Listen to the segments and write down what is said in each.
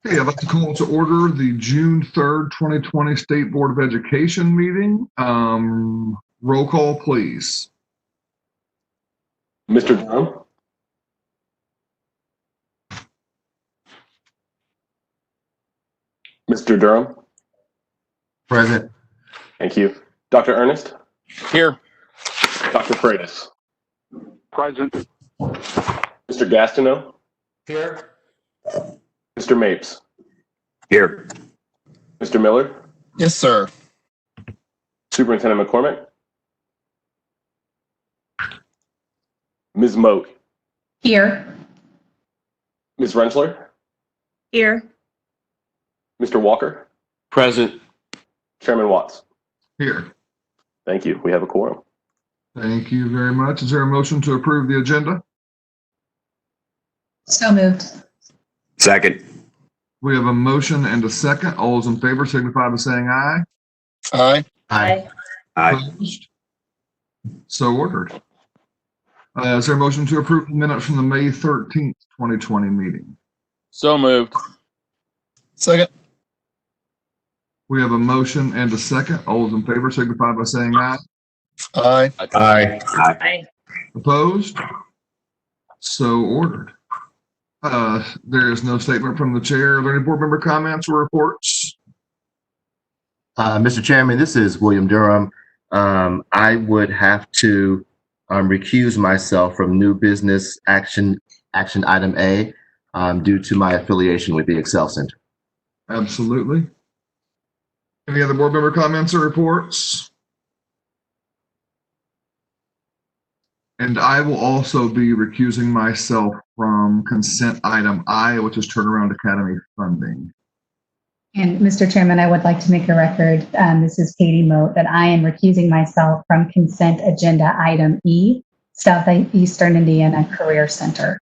Okay, I'd like to call to order the June 3rd, 2020 State Board of Education meeting. Roll call, please. Mr. Durham? Mr. Durham? Present. Thank you. Dr. Ernest? Here. Dr. Freitas? Present. Mr. Gastineau? Here. Mr. Mapes? Here. Mr. Miller? Yes, sir. Superintendent McCormick? Ms. Moat? Here. Ms. Rentschler? Here. Mr. Walker? Present. Chairman Watts? Here. Thank you. We have a quorum. Thank you very much. Is there a motion to approve the agenda? So moved. Second. We have a motion and a second. All those in favor signify by saying aye. Aye. Aye. Opposed? So ordered. Is there a motion to approve the minutes from the May 13th, 2020 meeting? So moved. Second. We have a motion and a second. All those in favor signify by saying aye. Aye. Aye. Aye. Opposed? So ordered. There is no statement from the chair. Are there any board member comments or reports? Mr. Chairman, this is William Durham. I would have to recuse myself from new business action item A due to my affiliation with the Excel Center. Absolutely. Any other board member comments or reports? And I will also be recusing myself from consent item I, which is Turnaround Academy funding. And Mr. Chairman, I would like to make a record, this is Katie Moat, that I am recusing myself from consent agenda item E, Southeastern Indiana Career Center.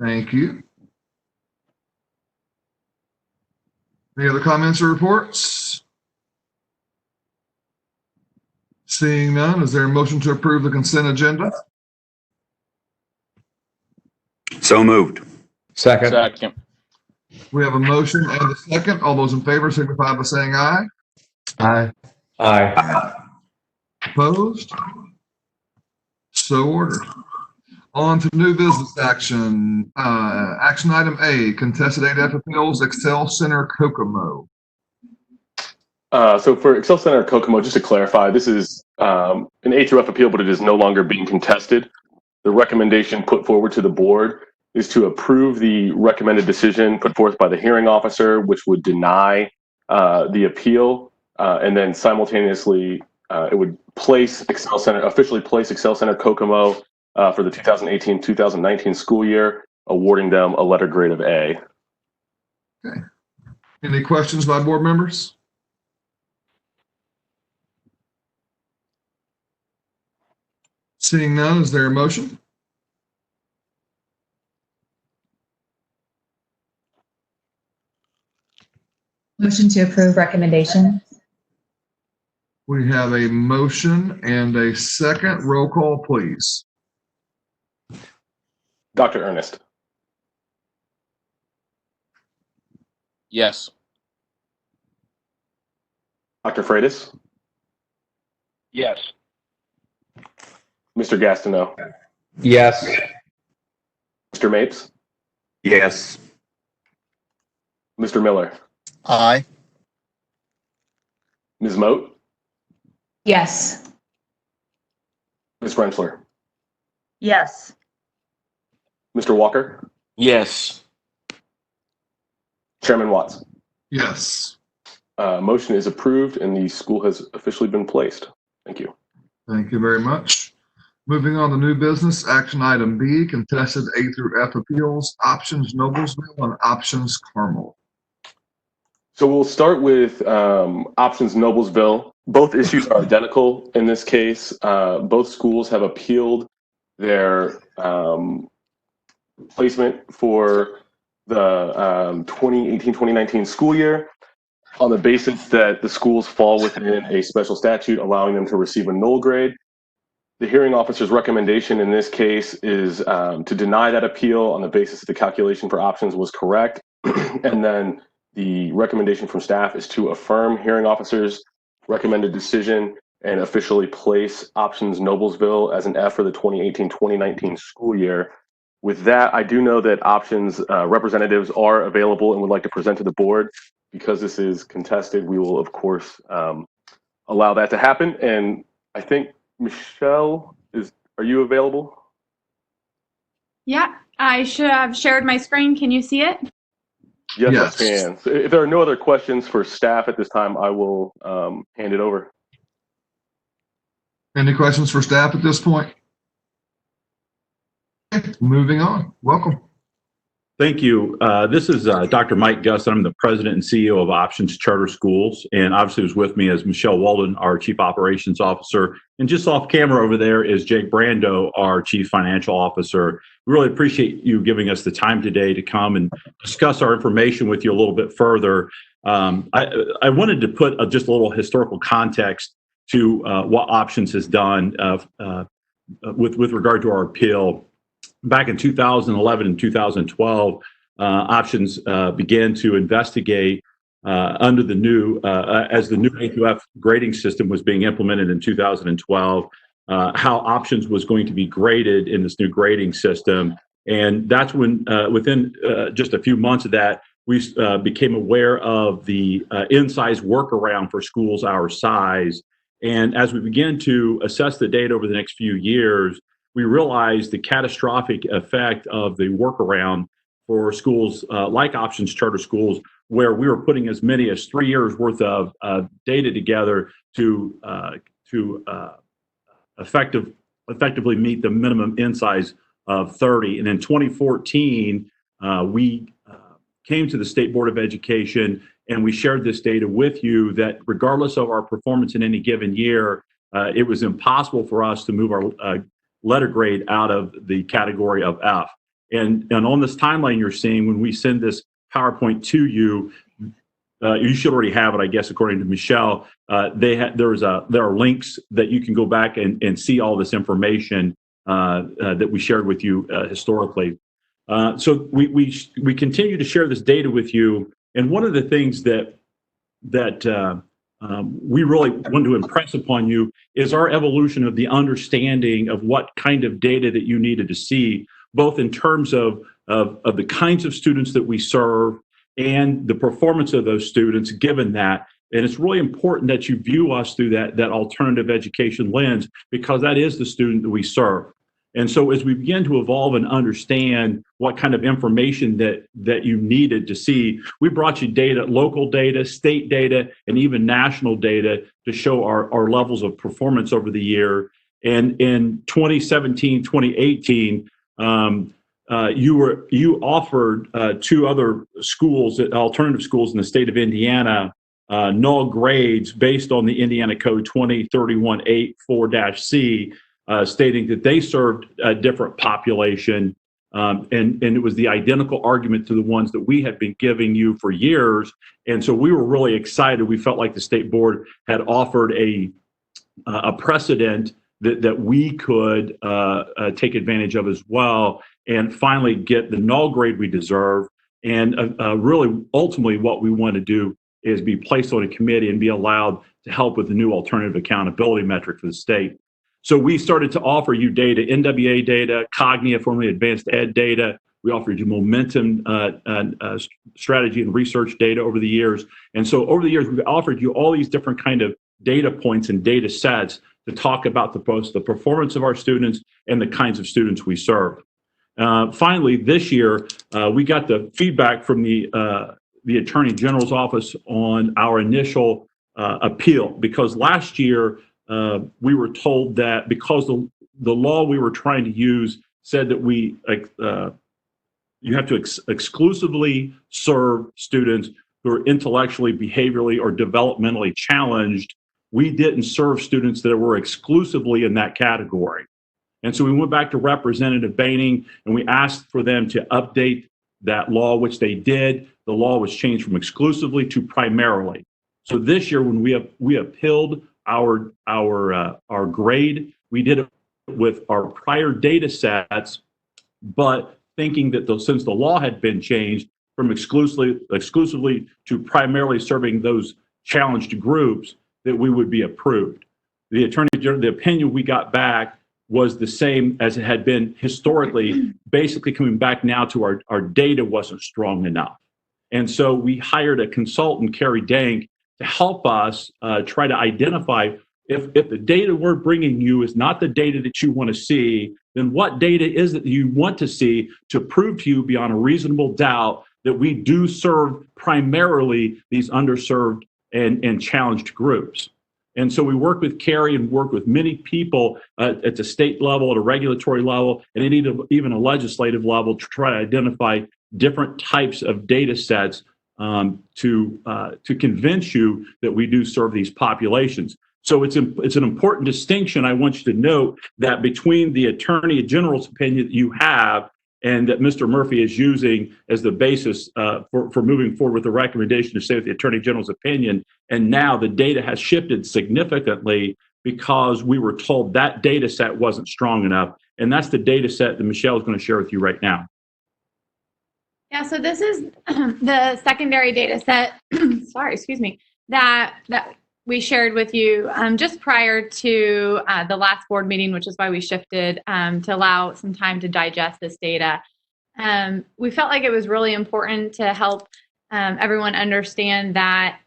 Thank you. Any other comments or reports? Seeing none, is there a motion to approve the consent agenda? So moved. Second. Second. We have a motion and a second. All those in favor signify by saying aye. Aye. Aye. Opposed? So ordered. On to new business action. Action item A, contested ADF appeals, Excel Center Kokomo. So for Excel Center Kokomo, just to clarify, this is an A through F appeal, but it is no longer being contested. The recommendation put forward to the board is to approve the recommended decision put forth by the hearing officer, which would deny the appeal, and then simultaneously it would officially place Excel Center Kokomo for the 2018-2019 school year, awarding them a letter grade of A. Okay. Any questions by board members? Seeing none, is there a motion? Motion to approve recommendation. We have a motion and a second. Roll call, please. Dr. Ernest? Yes. Dr. Freitas? Yes. Mr. Gastineau? Yes. Mr. Mapes? Yes. Mr. Miller? Aye. Ms. Moat? Yes. Ms. Rentschler? Yes. Mr. Walker? Yes. Chairman Watts? Yes. Motion is approved and the school has officially been placed. Thank you. Thank you very much. Moving on to new business, action item B, contested A through F appeals, options Noblesville and options Carmel. So we'll start with options Noblesville. Both issues are identical in this case. Both schools have appealed their placement for the 2018-2019 school year on the basis that the schools fall within a special statute allowing them to receive a null grade. The hearing officer's recommendation in this case is to deny that appeal on the basis that the calculation for options was correct, And then the recommendation from staff is to affirm hearing officer's recommended decision and officially place options Noblesville as an F for the 2018-2019 school year. With that, I do know that options representatives are available and would like to present to the board. Because this is contested, we will, of course, allow that to happen. And I think, Michelle, are you available? Yeah, I should have shared my screen. Can you see it? Yes, Yes. I can. So if there are no other questions for staff at this time, I will hand it over. Any questions for staff at this point? Okay, moving on. Welcome. Thank you. This is Dr. Mike Gus. I'm the president and CEO of Options Charter Schools, and obviously was with me as Michelle Walden, our chief operations officer, and just off camera over there is Jake Brando, our chief financial officer. We really appreciate you giving us the time today to come and discuss our information with you a little bit further. I wanted to put just a little historical context to what Options has done with regard to our appeal. Back in 2011 and 2012, Options began to investigate under the new, as the new A through F grading system was being implemented in 2012, how Options was going to be graded in this new grading system. And that's when, within just a few months of that, we became aware of the in-size workaround for schools our size. And as we began to assess the data over the next few years, we realized the catastrophic effect of the workaround for schools like Options Charter Schools, where we were putting as many as 3 years worth of data together to effectively meet the minimum in size of 30. And in 2014, we came to the State Board of Education and we shared this data with you that regardless of our performance in any given year, it was impossible for us to move our letter grade out of the category of F. And on this timeline you're seeing, when we send this PowerPoint to you, you should already have it, I guess, according to Michelle. There are links that you can go back and see all this information that we shared with you historically. So we continue to share this data with you. And one of the things that we really want to impress upon you is our evolution of the understanding of what kind of data that you needed to see, both in terms of the kinds of students that we serve and the performance of those students given that. And it's really important that you view us through that alternative education lens, because that is the student that we serve. And so as we begin to evolve and understand what kind of information that you needed to see, we brought you data, local data, state data, and even national data to show our levels of performance over the year. And in 2017, 2018, you offered two other schools, alternative schools in the state of Indiana, null grades based on the Indiana Code 2031-84-C, stating that they served a different population, and it was the identical argument to the ones that we had been giving you for years. And so we were really excited. We felt like the state board had offered a precedent that we could take advantage of as well, and finally get the null grade we deserve. And really, ultimately, what we want to do is be placed on a committee and be allowed to help with the new alternative accountability metric for the state. So we started to offer you data, NWA data, Cognia, formerly Advanced Ed data. We offered you momentum strategy and research data over the years. And so over the years, we've offered you all these different kind of data points and data sets to talk about the performance of our students and the kinds of students we serve. Finally, this year, we got the feedback from the Attorney General's office on our initial appeal, because last year, we were told that because the law we were trying to use said that you have to exclusively serve students who are intellectually, behaviorally, or developmentally challenged. We didn't serve students that were exclusively in that category. And so we went back to Representative Boehning and we asked for them to update that law, which they did. The law was changed from exclusively to primarily. So this year, when we appealed our grade, we did it with our prior data sets, but thinking that since the law had been changed, from exclusively to primarily serving those challenged groups, that we would be approved. The Attorney General, the opinion we got back was the same as it had been historically, basically coming back now to our data wasn't strong enough. And so we hired a consultant, Carrie Dank, to help us try to identify if the data we're bringing you is not the data that you want to see, then what data is it that you want to see to prove to you beyond a reasonable doubt that we do serve primarily these underserved and challenged groups. And so we work with Carrie and work with many people at the state level, at a regulatory level, and at even a legislative level to try to identify different types of data sets to convince you that we do serve these populations. So it's an important distinction. I want you to note that between the Attorney General's opinion that you have and that Mr. Murphy is using as the basis for moving forward with the recommendation to stay with the Attorney General's opinion, and now the data has shifted significantly because we were told that data set wasn't strong enough. And that's the data set that Michelle is going to share with you right now. Yeah, so this is the secondary data set, that we shared with you just prior to the last board meeting, which is why we shifted to allow some time to digest this data. We felt like it was really important to help everyone understand that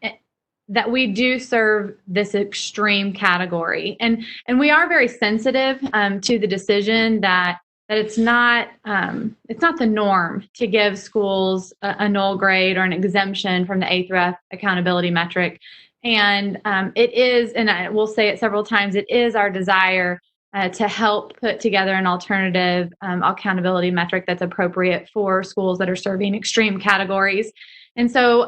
we do serve this extreme category, and we are very sensitive to the decision that it's not the norm to give schools a null grade or an exemption from the A through F accountability metric. And it is, and I will say it several times, it is our desire to help put together an alternative accountability metric that's appropriate for schools that are serving extreme categories. And so,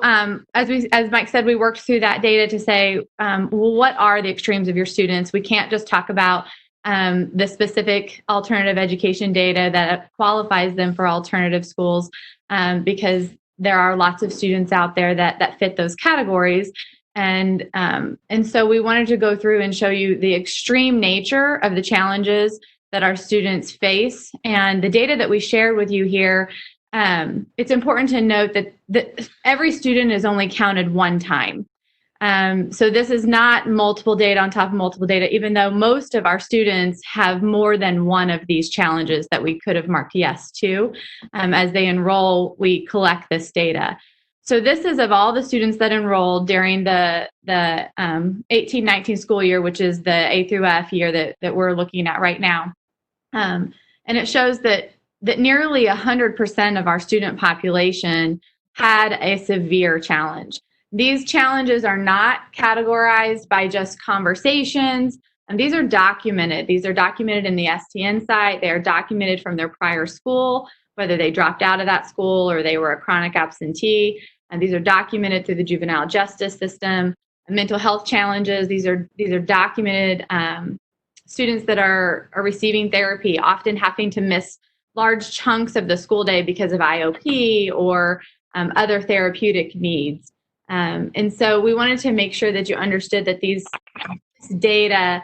as Mike said, we worked through that data to say, well, what are the extremes of your students? We can't just talk about the specific alternative education data that qualifies them for alternative schools, because there are lots of students out there that fit those categories. And so we wanted to go through and show you the extreme nature of the challenges that our students face. And the data that we shared with you here, it's important to note that every student is only counted one time. So this is not multiple data on top of multiple data, even though most of our students have more than one of these challenges that we could have marked yes to. As they enroll, we collect this data. So this is of all the students that enrolled during the 18-19 school year, which is the A through F year that we're looking at right now. And it shows that nearly 100% of our student population had a severe challenge. These challenges are not categorized by just conversations, and these are documented. These are documented in the STN site. They are documented from their prior school, whether they dropped out of that school or they were a chronic absentee. And these are documented through the juvenile justice system. Mental health challenges, these are documented. Students that are receiving therapy, often having to miss large chunks of the school day because of IOP or other therapeutic needs. And so we wanted to make sure that you understood that this data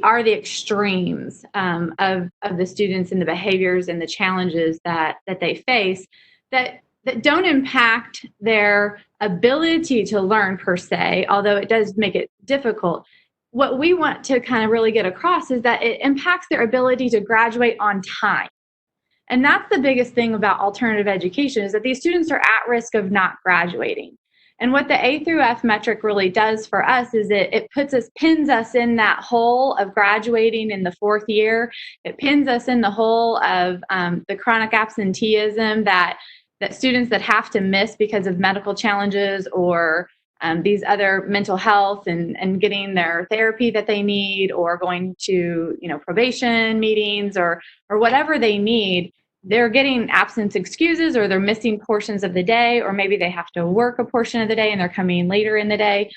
are the extremes of the students and the behaviors and the challenges that they face that don't impact their ability to learn per se, although it does make it difficult. What we want to kind of really get across is that it impacts their ability to graduate on time. And that's the biggest thing about alternative education, is that these students are at risk of not graduating. And what the A through F metric really does for us is it pins us in that hole of graduating in the fourth year. It pins us in the hole of the chronic absenteeism that students that have to miss because of medical challenges or these other mental health and getting their therapy that they need, or going to probation meetings or whatever they need. They're getting absence excuses, or they're missing portions of the day, or maybe they have to work a portion of the day and they're coming later in the day.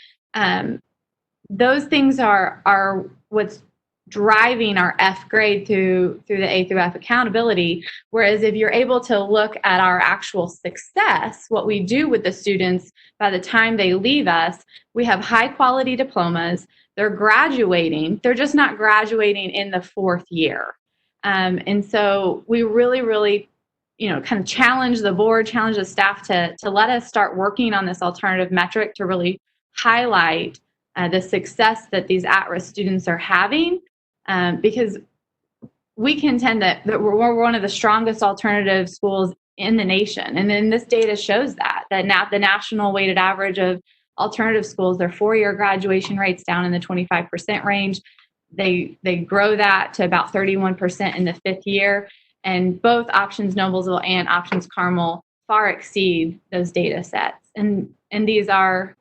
Those things are what's driving our F grade through the A through F accountability. Whereas if you're able to look at our actual success, what we do with the students by the time they leave us, we have high quality diplomas. They're graduating. They're just not graduating in the fourth year. And so we really, really, kind of challenge the board, challenge the staff to let us start working on this alternative metric to really highlight the success that these at-risk students are having, because we contend that we're one of the strongest alternative schools in the nation. And then this data shows that now the national weighted average of alternative schools, their 4-year graduation rates down in the 25% range. They grow that to about 31% in the 5th year. And both Options Noblesville and Options Carmel far exceed those data sets. And these are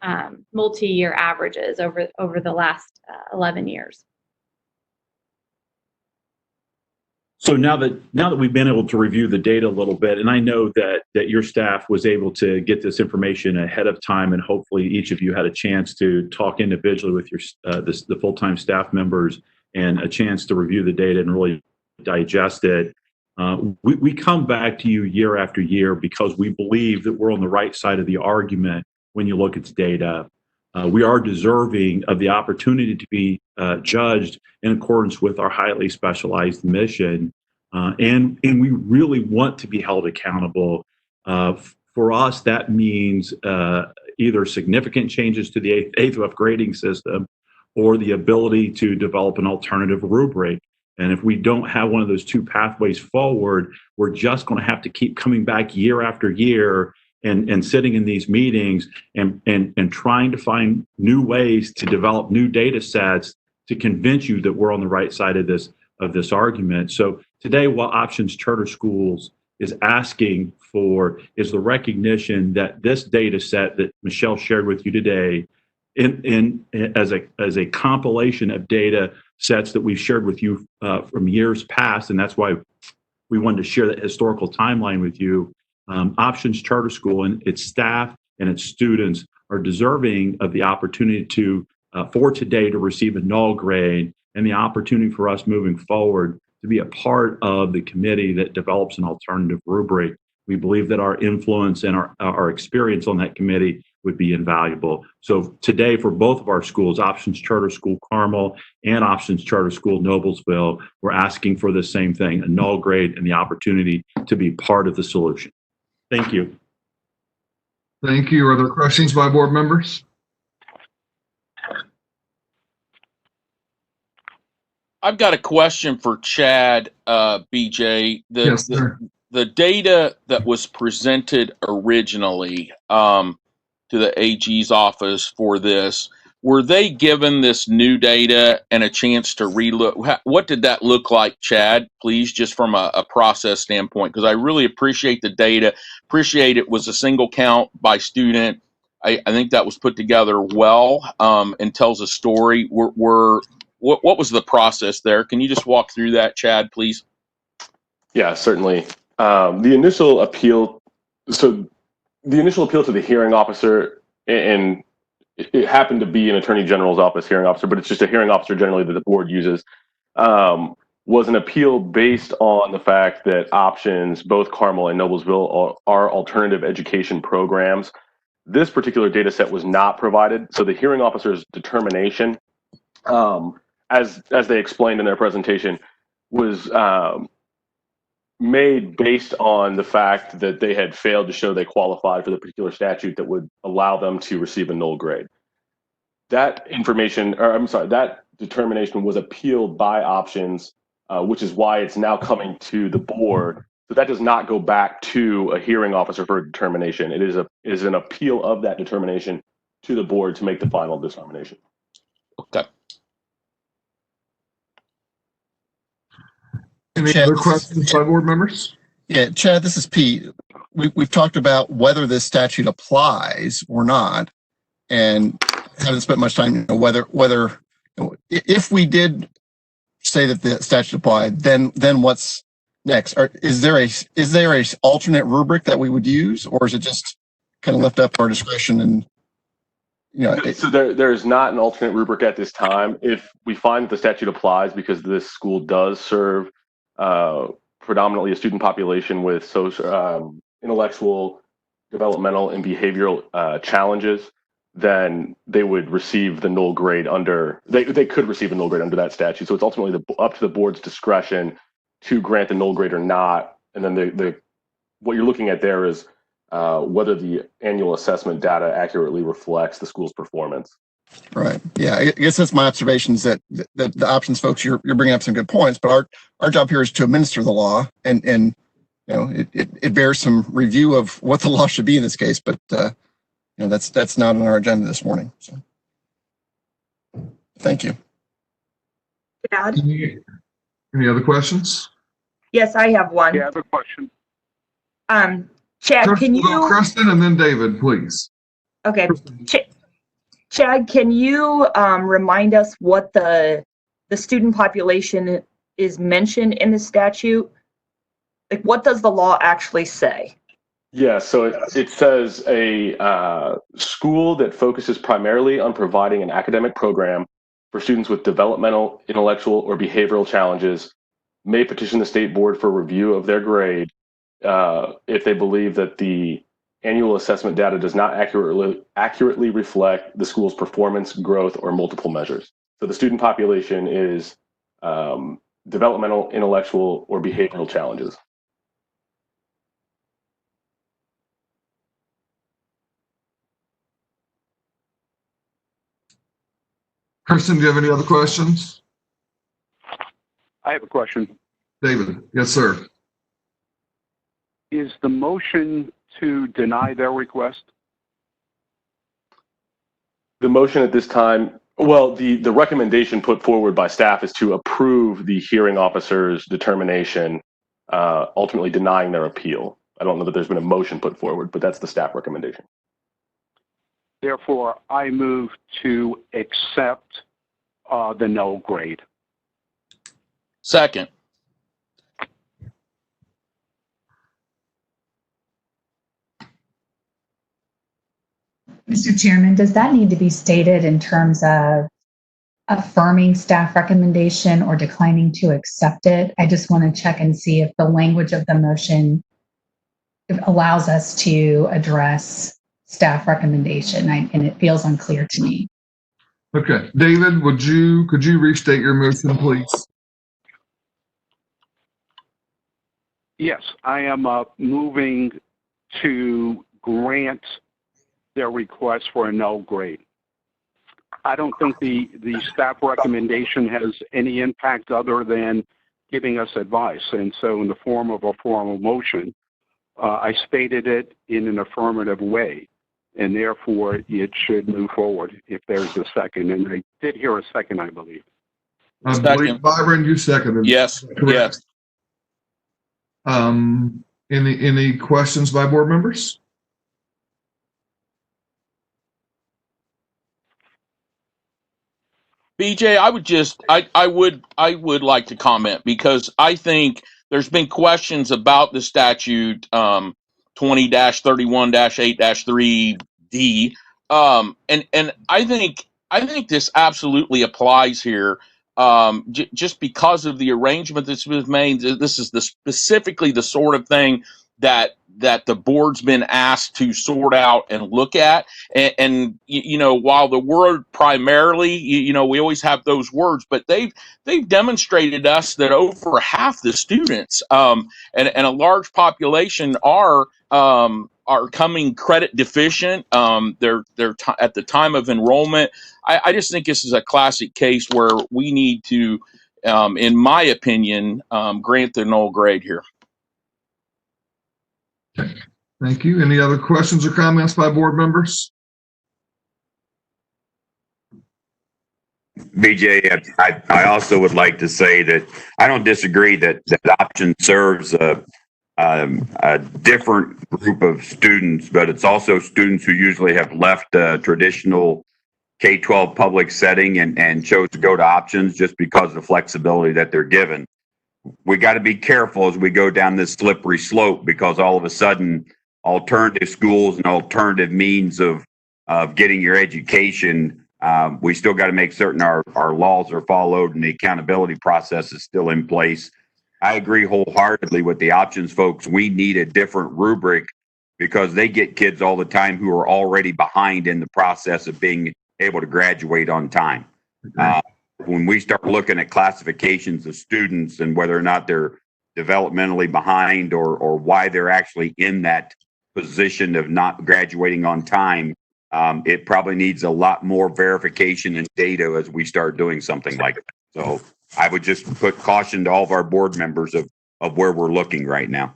multi-year averages over the last 11 years. So now that we've been able to review the data a little bit, and I know that your staff was able to get this information ahead of time, and hopefully each of you had a chance to talk individually with your the full-time staff members and a chance to review the data and really digest it. We come back to you year after year because we believe that we're on the right side of the argument when you look at the data. We are deserving of the opportunity to be judged in accordance with our highly specialized mission. And we really want to be held accountable. For us, that means either significant changes to the A-F grading system or the ability to develop an alternative rubric. And if we don't have one of those two pathways forward, we're just going to have to keep coming back year after year and sitting in these meetings and trying to find new ways to develop new data sets to convince you that we're on the right side of this argument. So today, what Options Charter Schools is asking for is the recognition that this data set that Michelle shared with you today as a compilation of data sets that we've shared with you from years past, and that's why we wanted to share that historical timeline with you. Options Charter School and its staff and its students are deserving of the opportunity for today to receive a null grade and the opportunity for us moving forward to be a part of the committee that develops an alternative rubric. We believe that our influence and our experience on that committee would be invaluable. So today, for both of our schools, Options Charter School Carmel and Options Charter School Noblesville, we're asking for the same thing, a null grade and the opportunity to be part of the solution. Thank you. Thank you. Are there questions by board members? I've got a question for Chad, BJ. Yes, sir. The data that was presented originally to the AG's office for this, were they given this new data and a chance to relook? What did that look like, Chad, please, just from a process standpoint? Because I really appreciate the data, appreciate it was a single count by student. I think that was put together well and tells a story. What was the process there? Can you just walk through that, Chad, please? Yeah, certainly. The initial appeal to the hearing officer, and it happened to be an attorney general's office hearing officer, but it's just a hearing officer generally that the board uses, was an appeal based on the fact that Options, both Carmel and Noblesville, are alternative education programs. This particular data set was not provided, so the hearing officer's determination, as they explained in their presentation, was made based on the fact that they had failed to show they qualified for the particular statute that would allow them to receive a null grade. That determination was appealed by Options, which is why it's now coming to the board. So that does not go back to a hearing officer for a determination. It is an appeal of that determination to the board to make the final determination. Okay. Any other questions by board members? Yeah, Chad, this is Pete. We've talked about whether this statute applies or not, and haven't spent much time, whether if we did say that the statute applied, then what's next? Is there a alternate rubric that we would use, or is it just kind of left up to our discretion? And so there's not an alternate rubric at this time. If we find that the statute applies because this school does serve predominantly a student population with social, intellectual, developmental, and behavioral challenges, then they would receive the null grade under. They could receive a null grade under that statute. So it's ultimately up to the board's discretion to grant the null grade or not. And then the what you're looking at there is whether the annual assessment data accurately reflects the school's performance. Right. Yeah. I guess that's my observations that the options folks, you're bringing up some good points, but our job here is to administer the law, and you know, it bears some review of what the law should be in this case, but you know, that's not on our agenda this morning. So thank you. Chad? Any other questions? Yes, I have one. Yeah, I have a question. Chad, First, can we'll go you? Kristen and then David, please. Okay. Chad, can you remind us what the student population is mentioned in the statute? Like, what does the law actually say? Yeah, so it says a school that focuses primarily on providing an academic program for students with developmental, intellectual, or behavioral challenges may petition the state board for review of their grade if they believe that the annual assessment data does not accurately reflect the school's performance, growth, or multiple measures. So the student population is developmental, intellectual, or behavioral challenges. Kristen, do you have any other questions? I have a question. David? Yes, sir. Is the motion to deny their request? The motion at this time, well, the recommendation put forward by staff is to approve the hearing officer's determination, ultimately denying their appeal. I don't know that there's been a motion put forward, but that's the staff recommendation. Therefore, I move to accept the no grade. Second. Mr. Chairman, does that need to be stated in terms of affirming staff recommendation or declining to accept it? I just want to check and see if the language of the motion allows us to address staff recommendation, and it feels unclear to me. Okay, David, could you restate your motion, please? Yes, I am moving to grant their request for a no grade. I don't think the staff recommendation has any impact other than giving us advice. And so in the form of a formal motion, I stated it in an affirmative way, and therefore it should move forward if there's a second. And I did hear a second, I believe. I believe, Byron, you seconded. Yes. Correct. Yes. Any questions by board members? BJ, I would like to comment, because I think there's been questions about the statute 20-31-8-3D. And I think this absolutely applies here. Just because of the arrangement that's been made, this is specifically the sort of thing that the board's been asked to sort out and look at. And you know, while the word primarily, you know, we always have those words, but they've demonstrated us that over half the students and a large population are coming credit deficient. They're at the time of enrollment. I just think this is a classic case where we need to, in my opinion, grant the null grade here. Okay. Thank you. Any other questions or comments by board members? BJ, I also would like to say that I don't disagree that option serves a different group of students, but it's also students who usually have left a traditional K-12 public setting and chose to go to options just because of the flexibility that they're given. We got to be careful as we go down this slippery slope, because all of a sudden alternative schools and alternative means of getting your education, we still got to make certain our laws are followed and the accountability process is still in place. I agree wholeheartedly with the options folks. We need a different rubric, because they get kids all the time who are already behind in the process of being able to graduate on time. When we start looking at classifications of students and whether or not they're developmentally behind or why they're actually in that position of not graduating on time, it probably needs a lot more verification and data as we start doing something like that. So I would just put caution to all of our board members of where we're looking right now.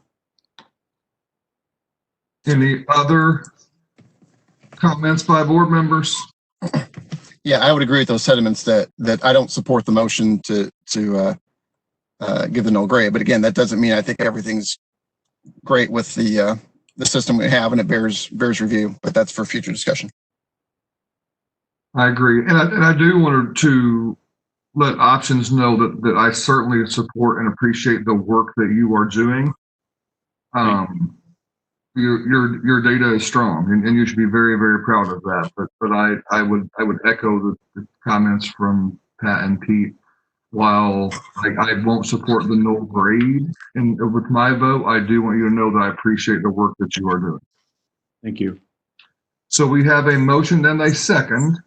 Any other comments by board members? Yeah, I would agree with those sentiments that I don't support the motion to give the null grade. But again, that doesn't mean I think everything's great with the system we have and it bears review. But that's for future discussion. I agree, and I do want to let options know that I certainly support and appreciate the work that you are doing. Your data is strong, and you should be very, very proud of that. But I would echo the comments from Pat and Pete. While I won't support the null grade, and with my vote, I do want you to know that I appreciate the work that you are doing. Thank you. So we have a motion and a second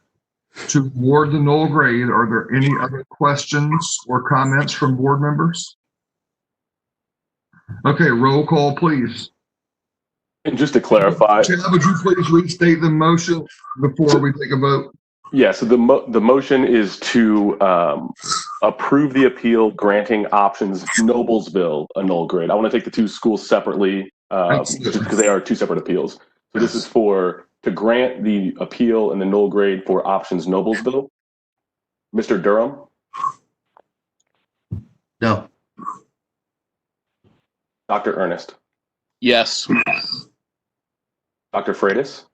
to award the null grade. Are there any other questions or comments from board members? Okay, roll call, please. And just to clarify, Chad, would you please restate the motion before we take a vote? yeah, so the motion is to approve the appeal granting Options Noblesville a null grade. I want to take the two schools separately just because they are two separate appeals. So this is to grant the appeal and the null grade for Options Noblesville. Mr. Durham? No. Dr. Ernest? Yes. Dr. Freitas?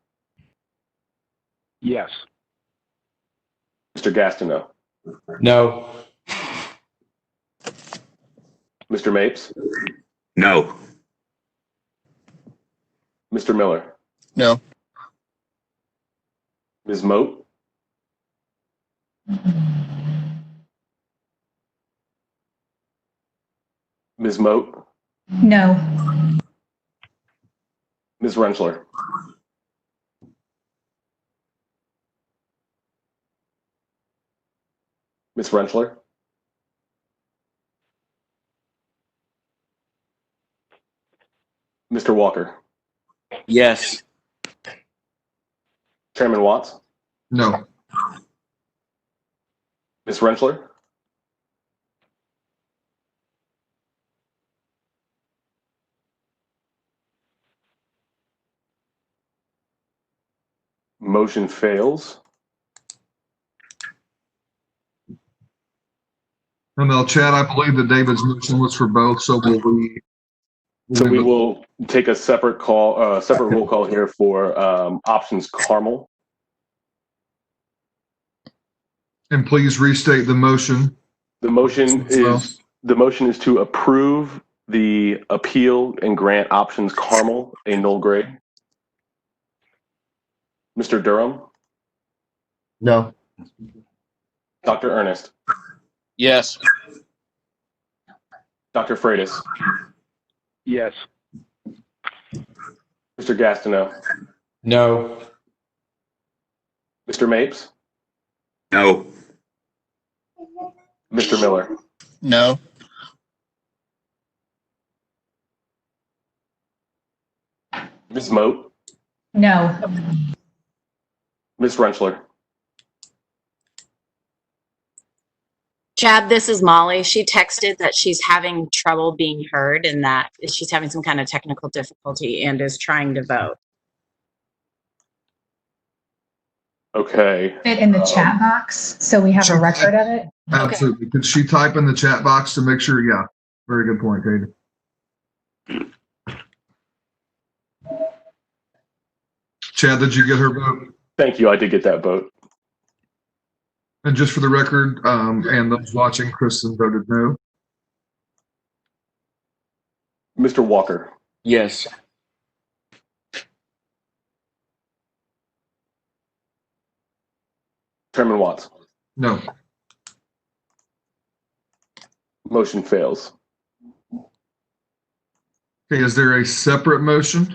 Yes. Mr. Gastineau? No. Mr. Mapes? No. Mr. Miller? No. Ms. Moat? Ms. Moat? No. Ms. Rentschler? Ms. Rentschler? Mr. Walker? Yes. Chairman Watts? No. Ms. Rentschler? Motion fails. And now, Chad, I believe that David's motion was for both, so So we will take a separate roll call here for Options Carmel. And please restate the motion. The motion is to approve the appeal and grant Options Carmel a null grade. Mr. Durham? No. Dr. Ernest? Yes. Dr. Freitas? Yes. Mr. Gastineau? No. Mr. Mapes? No. Mr. Miller? No. Ms. Moat? No. Ms. Rentschler? Chad, this is Molly. She texted that she's having trouble being heard and that she's having some kind of technical difficulty and is trying to vote. Okay. Fit in the chat box so we have a record of it. Absolutely. Could she type in the chat box to make sure? Yeah. Very good point, Katie. Chad, did you get her vote? Thank you. I did get that vote. And just for the record, and those watching, Kristen voted no. Mr. Walker? Yes. Chairman Watts? No. Motion fails. Okay, is there a separate motion?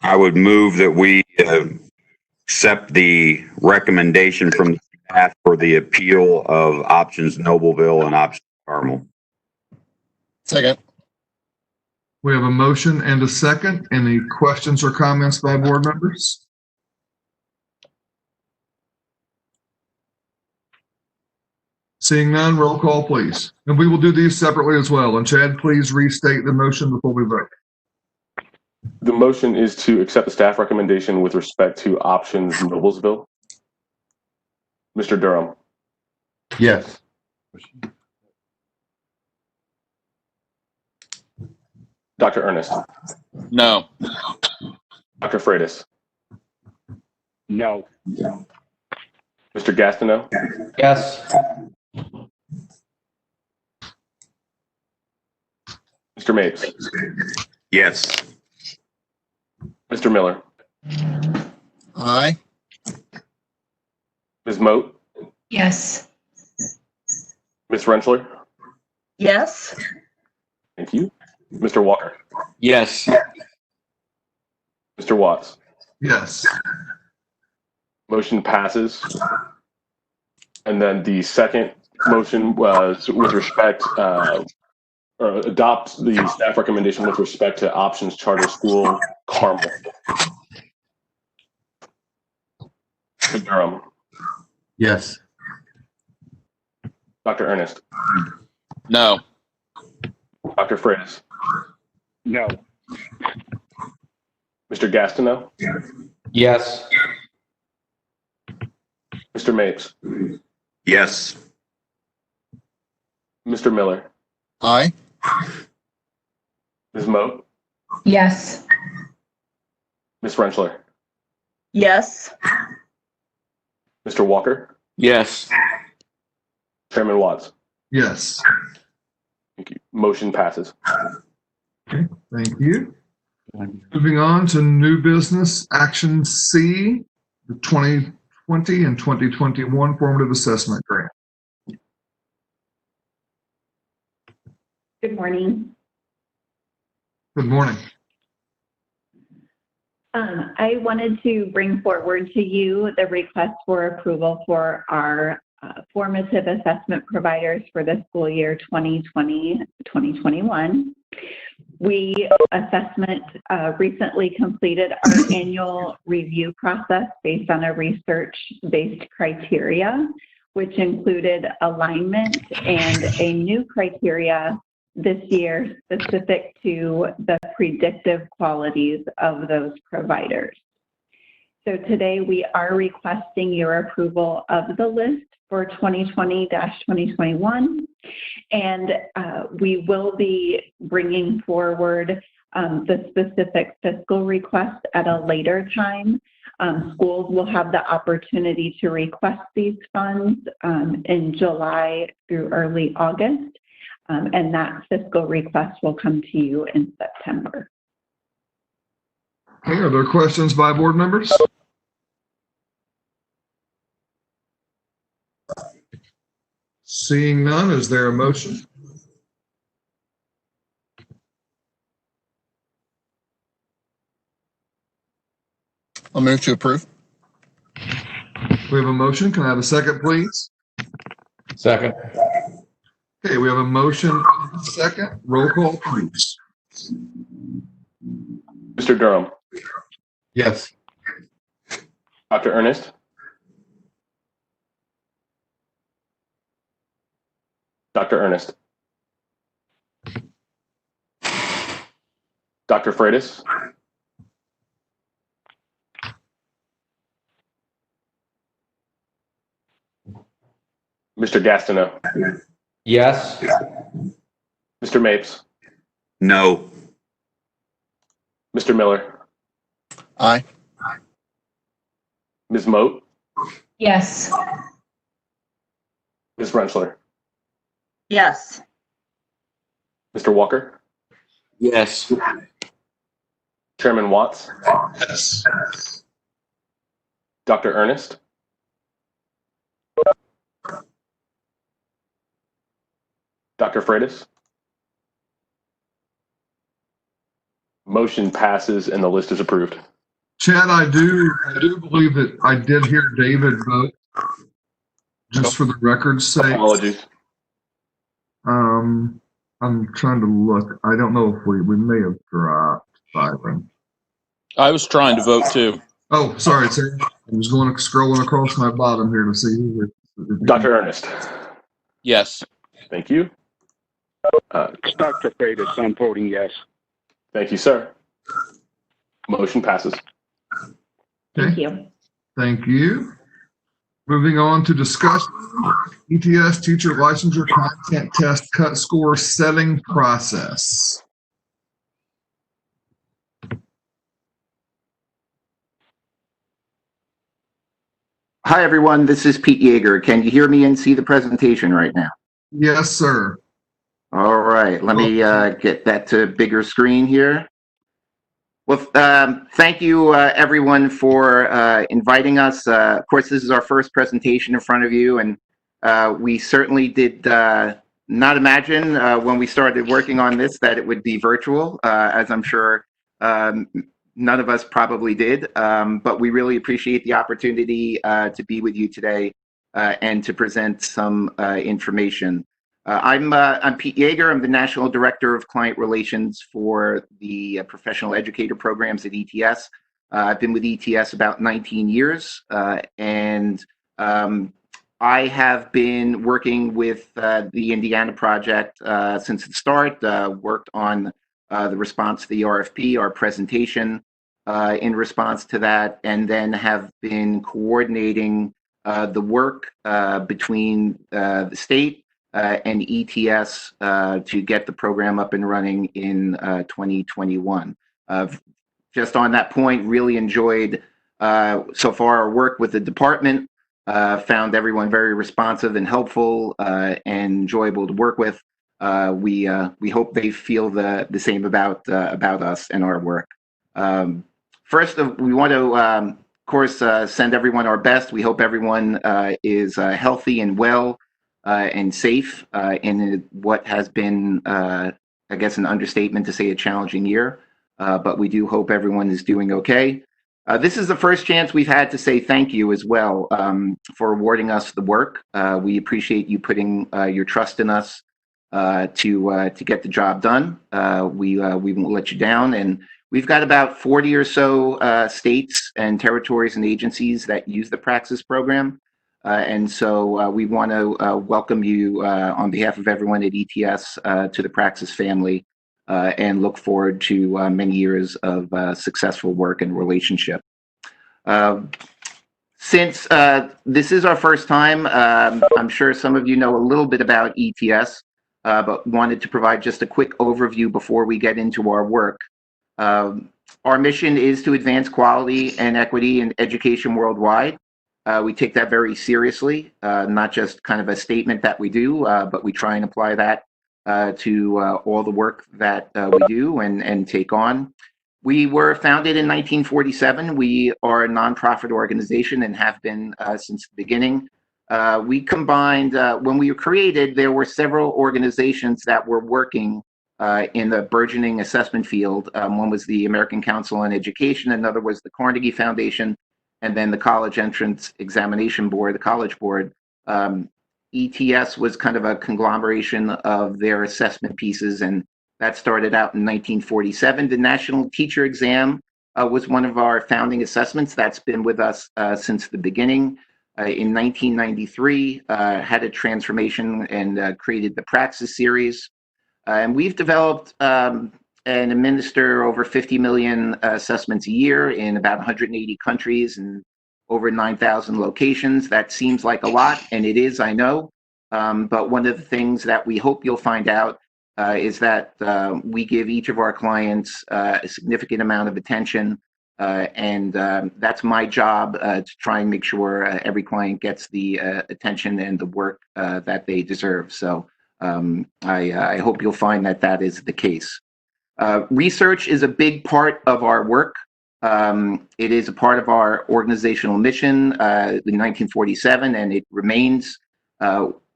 I would move that we accept the recommendation from the staff for the appeal of options Nobleville and options Carmel. Second. We have a motion and a second. Any questions or comments by board members? Seeing none, roll call, please. And we will do these separately as well. And Chad, please restate the motion before we vote. The motion is to accept the staff recommendation with respect to options Noblesville. Mr. Durham. Yes. Dr. Ernest. No. Dr. Freitas. No. Mr. Gastineau. Yes. Mr. Mapes. Yes. Mr. Miller. Aye. Ms. Moat. Yes. Ms. Rentschler. Yes. Thank you. Mr. Walker. Yes. Mr. Watts. Yes. Motion passes. And then the second motion was with respect, or adopt the staff recommendation with respect to options charter school Carmel. Mr. Durham. Yes. Dr. Ernest. No. Dr. Freitas. No. Mr. Gastineau. Yes. Mr. Mapes. Yes. Mr. Miller. Aye. Ms. Moat. Yes. Ms. Rentschler. Yes. Mr. Walker. Yes. Chairman Watts. Yes. Thank you. Motion passes. Okay, thank you. Moving on to new business, action C, the 2020 and 2021 formative assessment grant. Good morning. Good morning. I wanted to bring forward to you the request for approval for our formative assessment providers for the school year 2020-2021. We assessment recently completed our annual review process based on a research-based criteria, which included alignment and a new criteria this year specific to the predictive qualities of those providers. So today we are requesting your approval of the list for 2020-2021, and we will be bringing forward the specific fiscal request at a later time. Schools will have the opportunity to request these funds in July through early August, and that fiscal request will come to you in September. Okay, are there questions by board members? Seeing none, is there a motion? I'll move to approve. We have a motion. Can I have a second, please? Second. Okay, we have a motion and a second. Roll call, please. Mr. Durham. Yes. Dr. Ernest. Dr. Ernest. Dr. Freitas. Mr. Gastineau. Yes. Mr. Mapes. No. Mr. Miller. Aye. Ms. Moat. Yes. Ms. Rentschler. Yes. Mr. Walker. Yes. Chairman Watts. Yes. Dr. Ernest. Dr. Freitas. Motion passes and the list is approved. Chad, I do believe that I did hear David vote. Just for the record's sake. Apologies. I'm trying to look. I don't know if we may have dropped Byron. I was trying to vote too. Oh, sorry, sir. I was scrolling across my bottom here to see who. Dr. Ernest. Yes. Thank you. Dr. Freitas, I'm voting yes. Thank you, sir. Motion passes. Thank you. Thank you. Moving on to discuss ETS teacher licensure content test cut score setting process. Hi, everyone. This is Pete Yeager. Can you hear me and see the presentation right now? Yes, sir. All right. Let me get that to bigger screen here. Well, thank you, everyone, for inviting us. Of course, this is our first presentation in front of you, and we certainly did not imagine when we started working on this that it would be virtual, as I'm sure none of us probably did, but we really appreciate the opportunity to be with you today and to present some information. I'm Pete Yeager. I'm the National Director of Client Relations for the Professional Educator Programs at ETS. I've been with ETS about 19 years, and I have been working with the Indiana project since the start, worked on the response to the RFP, our presentation in response to that, and then have been coordinating the work between the state and ETS to get the program up and running in 2021. Just on that point, really enjoyed so far our work with the department. Found everyone very responsive and helpful and enjoyable to work with. We hope they feel the same about us and our work. First, we want to, of course, send everyone our best. We hope everyone is healthy and well and safe in what has been, I guess, an understatement to say a challenging year. But we do hope everyone is doing okay. This is the first chance we've had to say thank you as well for awarding us the work. We appreciate you putting your trust in us to get the job done. We won't let you down, and we've got about 40 or so states and territories and agencies that use the Praxis program, and so we want to welcome you on behalf of everyone at ETS to the Praxis family. And look forward to many years of successful work and relationship. Since this is our first time, I'm sure some of you know a little bit about ETS, but wanted to provide just a quick overview before we get into our work. Our mission is to advance quality and equity in education worldwide. We take that very seriously, not just kind of a statement that we do, but we try and apply that to all the work that we do and take on. We were founded in 1947. We are a nonprofit organization and have been since the beginning. We combined, when we were created, there were several organizations that were working in the burgeoning assessment field. One was the American Council on Education, another was the Carnegie Foundation, and then the College Entrance Examination Board, the College Board. ETS was kind of a conglomeration of their assessment pieces, and that started out in 1947. The National Teacher Exam was one of our founding assessments that's been with us since the beginning. In 1993, had a transformation and created the Praxis series. And we've developed and administer over 50 million assessments a year in about 180 countries and over 9,000 locations. That seems like a lot, and it is, I know. But one of the things that we hope you'll find out is that we give each of our clients a significant amount of attention, and that's my job to try and make sure every client gets the attention and the work that they deserve. So I hope you'll find that that is the case. Research is a big part of our work. It is a part of our organizational mission in 1947, and it remains.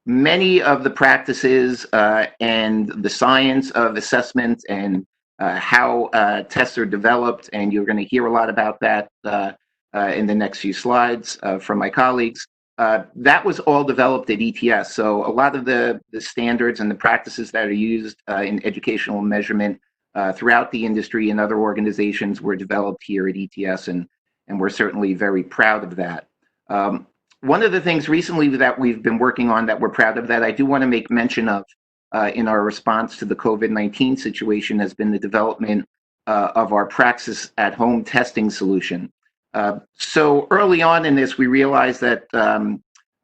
Many of the practices and the science of assessment and how tests are developed, and you're going to hear a lot about that in the next few slides from my colleagues. That was all developed at ETS. So a lot of the standards and the practices that are used in educational measurement throughout the industry and other organizations were developed here at ETS, and we're certainly very proud of that. One of the things recently that we've been working on that we're proud of that I do want to make mention of in our response to the COVID-19 situation has been the development of our Praxis at Home testing solution. So early on in this, we realized that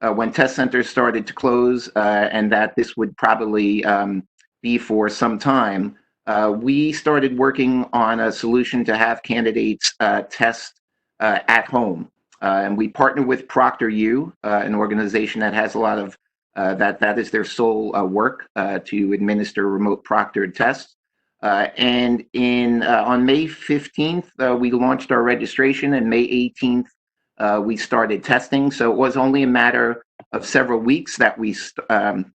when test centers started to close and that this would probably be for some time, we started working on a solution to have candidates test at home. And we partnered with ProctorU, an organization that has a lot of, that is their sole work to administer remote proctored tests. And on May 15th, we launched our registration, and May 18th, we started testing. So it was only a matter of several weeks that we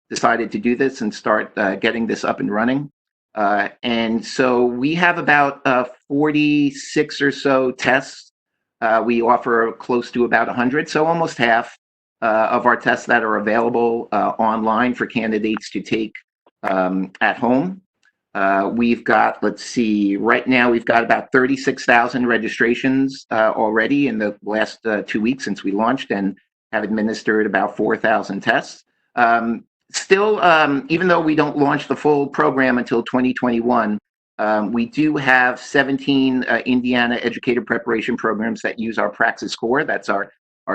decided to do this and start getting this up and running. And so we have about 46 or so tests. We offer close to about 100, so almost half of our tests that are available online for candidates to take at home. We've got, let's see, right now we've got about 36,000 registrations already in the last 2 weeks since we launched, and have administered about 4,000 tests. Still, even though we don't launch the full program until 2021, we do have 17 Indiana educator preparation programs that use our Praxis Core. That's our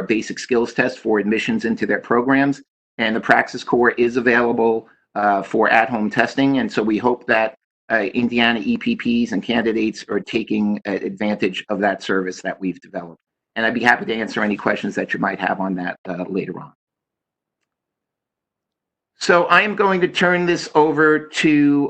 basic skills test for admissions into their programs. And the Praxis Core is available for at-home testing. And so we hope that Indiana EPPs and candidates are taking advantage of that service that we've developed. And I'd be happy to answer any questions that you might have on that later on. So I am going to turn this over to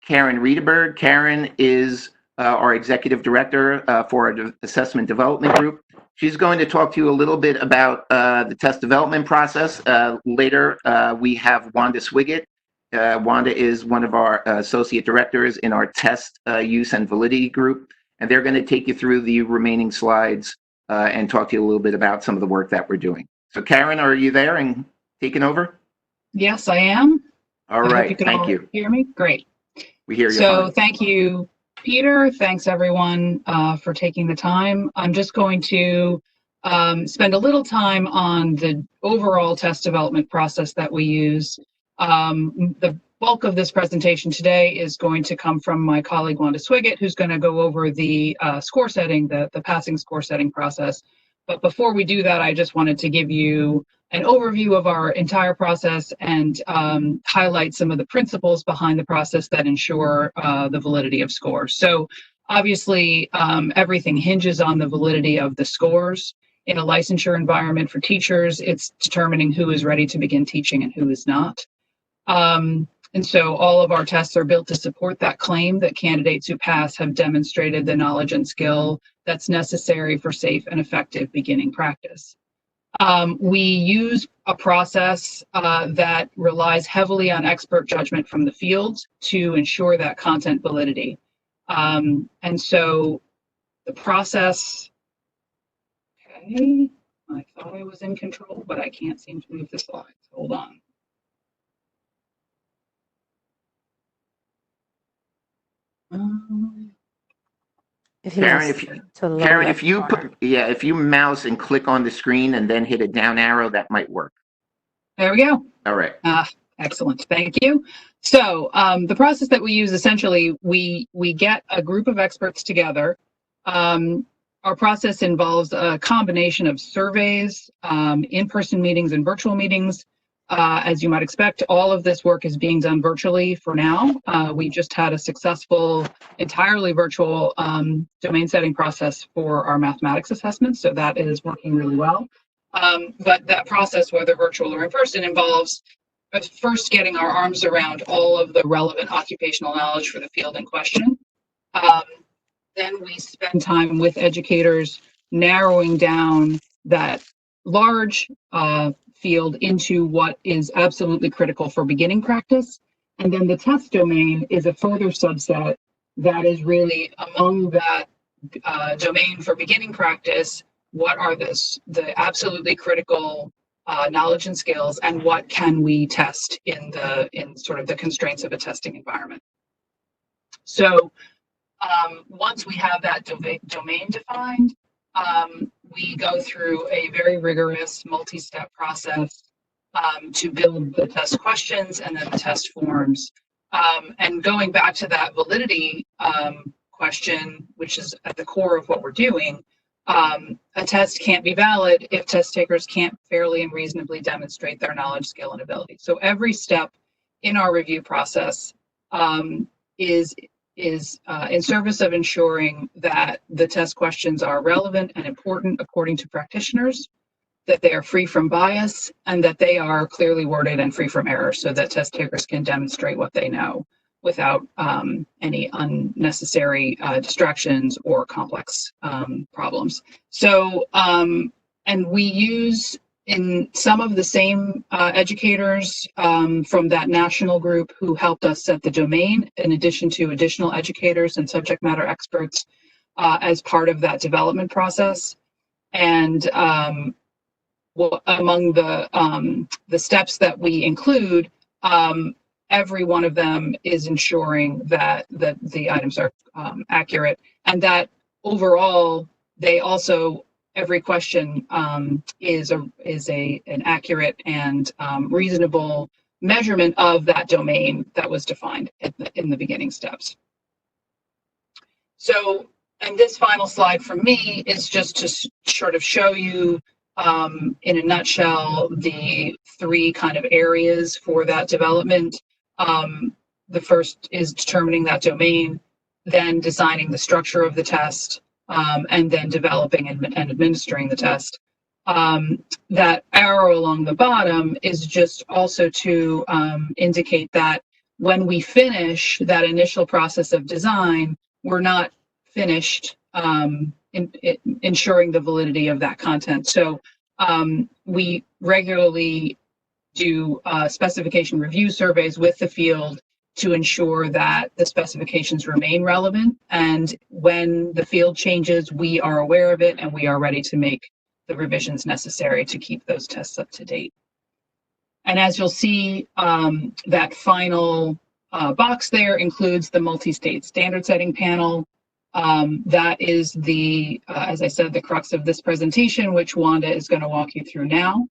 Karen Riedeberg. Karen is our executive director for our assessment development group. She's going to talk to you a little bit about the test development process. Later, we have Wanda Swigert. Wanda is one of our associate directors in our test use and validity group, and they're going to take you through the remaining slides and talk to you a little bit about some of the work that we're doing. So Karen, are you there and taking over? Yes, I am. All right, thank you. Hear me? Great. We hear you. So fine. thank you, Peter. Thanks everyone for taking the time. I'm just going to spend a little time on the overall test development process that we use. The bulk of this presentation today is going to come from my colleague Wanda Swigert, who's going to go over the score setting, the passing score setting process. But before we do that, I just wanted to give you an overview of our entire process and highlight some of the principles behind the process that ensure the validity of scores. So obviously, everything hinges on the validity of the scores. In a licensure environment for teachers, it's determining who is ready to begin teaching and who is not. And so all of our tests are built to support that claim that candidates who pass have demonstrated the knowledge and skill that's necessary for safe and effective beginning practice. We use a process that relies heavily on expert judgment from the field to ensure that content validity. And so the process, okay, I thought I was in control, but I can't seem to move the slides. Hold on. Karen, if you mouse and click on the screen and then hit a down arrow, that might work. There we go. All right. Excellent. Thank you. So the process that we use, essentially, we get a group of experts together. Our process involves a combination of surveys, in-person meetings, and virtual meetings. As you might expect, all of this work is being done virtually for now. We just had a successful, entirely virtual domain setting process for our mathematics assessments, so that is working really well. But that process, whether virtual or in person, involves first getting our arms around all of the relevant occupational knowledge for the field in question. Then we spend time with educators narrowing down that large field into what is absolutely critical for beginning practice. And then the test domain is a further subset that is really among that domain for beginning practice. What are the absolutely critical knowledge and skills, and what can we test in sort of the constraints of a testing environment? So once we have that domain defined, we go through a very rigorous multi-step process to build the test questions and then the test forms. And going back to that validity question, which is at the core of what we're doing, a test can't be valid if test takers can't fairly and reasonably demonstrate their knowledge, skill, and ability. So every step in our review process is in service of ensuring that the test questions are relevant and important according to practitioners, that they are free from bias, and that they are clearly worded and free from error so that test takers can demonstrate what they know without any unnecessary distractions or complex problems. So, and we use in some of the same educators from that national group who helped us set the domain, in addition to additional educators and subject matter experts as part of that development process. And well, among the steps that we include, every one of them is ensuring that the items are accurate, and that overall they also, every question is an accurate and reasonable measurement of that domain that was defined in the beginning steps. So, and this final slide from me is just to sort of show you in a nutshell the three kind of areas for that development. The first is determining that domain, then designing the structure of the test, and then developing and administering the test. That arrow along the bottom is just also to indicate that when we finish that initial process of design, we're not finished ensuring the validity of that content. So we regularly do specification review surveys with the field to ensure that the specifications remain relevant. And when the field changes, we are aware of it and we are ready to make the revisions necessary to keep those tests up to date. And as you'll see, that final box there includes the multi-state standard setting panel. That is the, as I said, the crux of this presentation, which Wanda is going to walk you through now.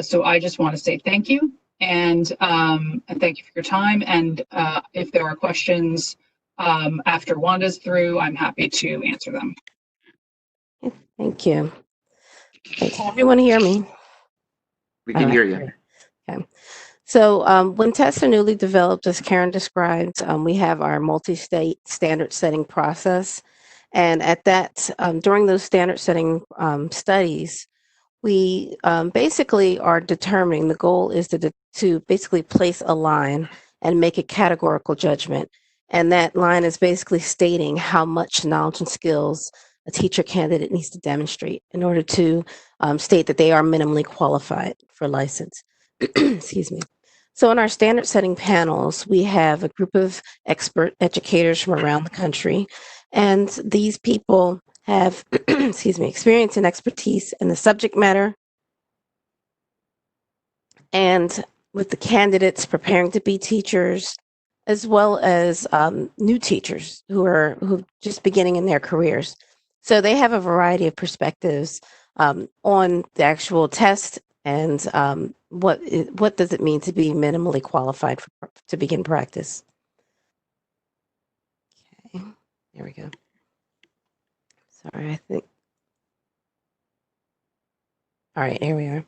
So I just want to say thank you and thank you for your time. And if there are questions after Wanda's through, I'm happy to answer them. Thank you. Okay, can everyone hear me? We can hear you. Okay. So when tests are newly developed, as Karen described, we have our multi-state standard setting process. And at that, during those standard setting studies, we basically are determining, the goal is to basically place a line and make a categorical judgment. And that line is basically stating how much knowledge and skills a teacher candidate needs to demonstrate in order to state that they are minimally qualified for license. Excuse me. So in our standard setting panels, we have a group of expert educators from around the country, and these people have, excuse me, experience and expertise in the subject matter, and with the candidates preparing to be teachers, as well as new teachers who are just beginning in their careers. So they have a variety of perspectives on the actual test and what does it mean to be minimally qualified to begin practice. Okay, there we go. Sorry, I think. All right, here we are.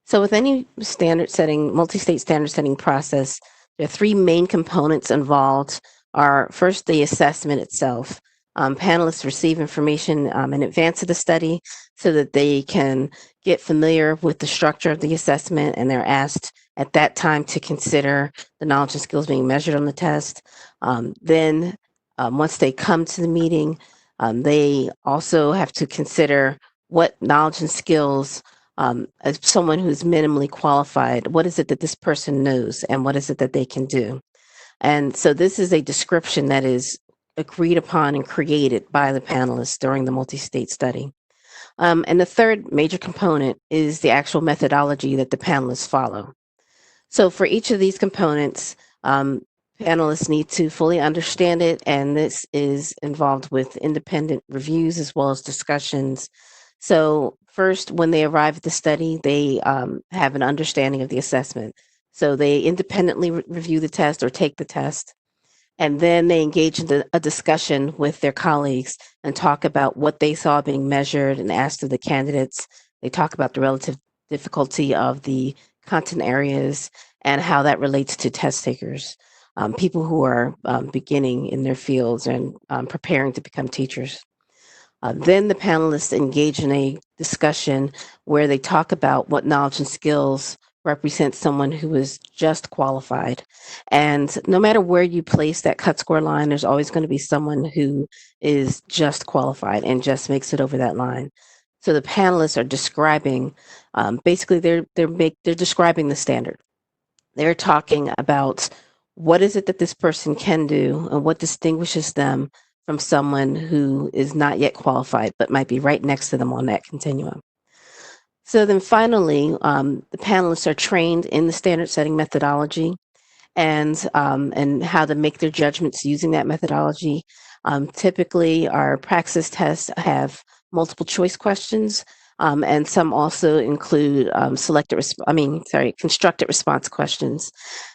So with any standard setting, multi-state standard setting process, there are three main components involved. Are first the assessment itself. Panelists receive information in advance of the study so that they can get familiar with the structure of the assessment, and they're asked at that time to consider the knowledge and skills being measured on the test. Then once they come to the meeting, they also have to consider what knowledge and skills, as someone who's minimally qualified, what is it that this person knows and what is it that they can do? And so this is a description that is agreed upon and created by the panelists during the multi-state study. And the third major component is the actual methodology that the panelists follow. So for each of these components, panelists need to fully understand it, and this is involved with independent reviews as well as discussions. So first, when they arrive at the study, they have an understanding of the assessment. So they independently review the test or take the test, and then they engage in a discussion with their colleagues and talk about what they saw being measured and asked of the candidates. They talk about the relative difficulty of the content areas and how that relates to test takers, people who are beginning in their fields and preparing to become teachers. Then the panelists engage in a discussion where they talk about what knowledge and skills represent someone who is just qualified. And no matter where you place that cut score line, there's always going to be someone who is just qualified and just makes it over that line. So the panelists are describing, basically they're describing the standard. They're talking about what is it that this person can do and what distinguishes them from someone who is not yet qualified but might be right next to them on that continuum. So then finally, the panelists are trained in the standard setting methodology and how to make their judgments using that methodology. Typically, our praxis tests have multiple choice questions, and some also include constructed response questions.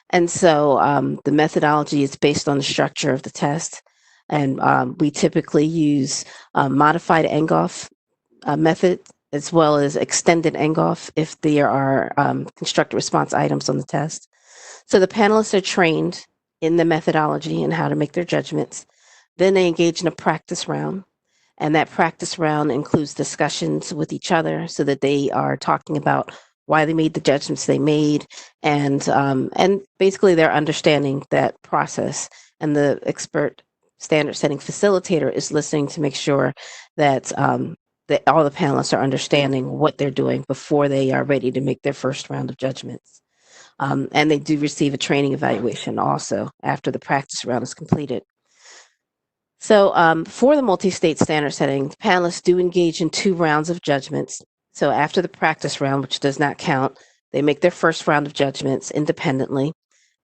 And so the methodology is based on the structure of the test. And we typically use modified Enghoff method as well as extended Enghoff if there are constructed response items on the test. So the panelists are trained in the methodology and how to make their judgments. Then they engage in a practice round. And that practice round includes discussions with each other so that they are talking about why they made the judgments they made, and basically they're understanding that process. And the expert standard setting facilitator is listening to make sure that that all the panelists are understanding what they're doing before they are ready to make their first round of judgments. And they do receive a training evaluation also after the practice round is completed. So for the multi-state standard setting, panelists do engage in 2 rounds of judgments. So after the practice round, which does not count, they make their first round of judgments independently.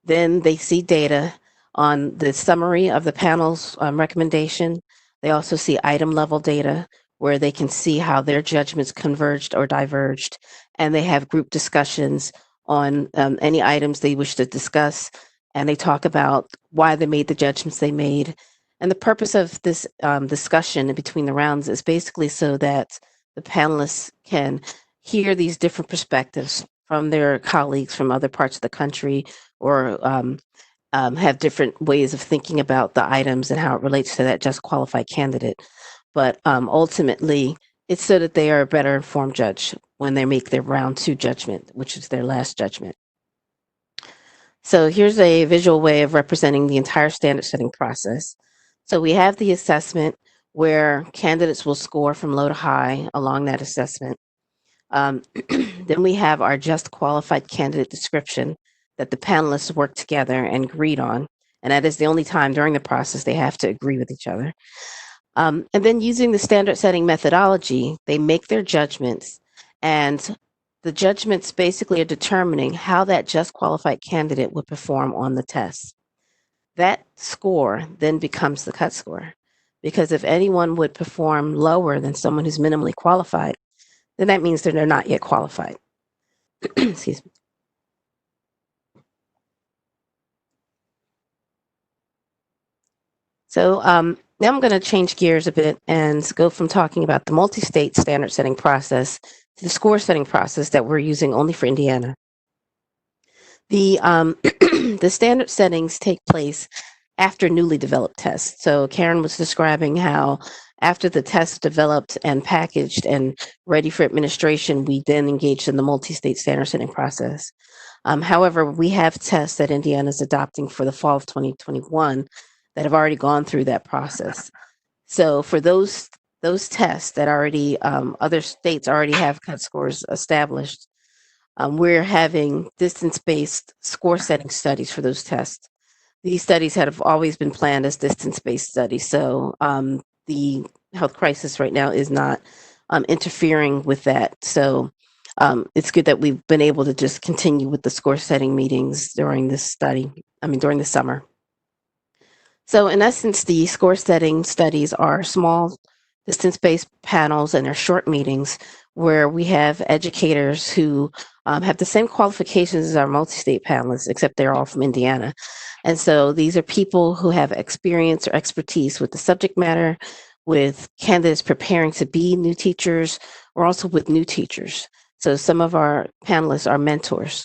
Then they see data on the summary of the panel's recommendation. They also see item level data where they can see how their judgments converged or diverged. And they have group discussions on any items they wish to discuss. And they talk about why they made the judgments they made. And the purpose of this discussion in between the rounds is basically so that the panelists can hear these different perspectives from their colleagues from other parts of the country, or have different ways of thinking about the items and how it relates to that just qualified candidate. But ultimately, it's so that they are a better informed judge when they make their round 2 judgment, which is their last judgment. So here's a visual way of representing the entire standard setting process. So we have the assessment where candidates will score from low to high along that assessment. Then we have our just qualified candidate description that the panelists work together and agreed on. And that is the only time during the process they have to agree with each other. And then using the standard setting methodology, they make their judgments, and the judgments basically are determining how that just qualified candidate would perform on the test. That score then becomes the cut score, because if anyone would perform lower than someone who's minimally qualified, then that means that they're not yet qualified. Excuse me. So now I'm going to change gears a bit and go from talking about the multi-state standard setting process to the score setting process that we're using only for Indiana. The the standard settings take place after newly developed tests. So Karen was describing how after the test developed and packaged and ready for administration, we then engaged in the multi-state standard setting process. However, we have tests that Indiana is adopting for the fall of 2021 that have already gone through that process. So for those tests that already other states already have cut scores established, we're having distance-based score setting studies for those tests. these studies have always been planned as distance-based studies. So the health crisis right now is not interfering with that. So it's good that we've been able to just continue with the score setting meetings during this during the summer. So in essence, the score setting studies are small distance-based panels and they're short meetings where we have educators who have the same qualifications as our multi-state panelists, except they're all from Indiana. And so these are people who have experience or expertise with the subject matter, with candidates preparing to be new teachers, or also with new teachers. So some of our panelists are mentors.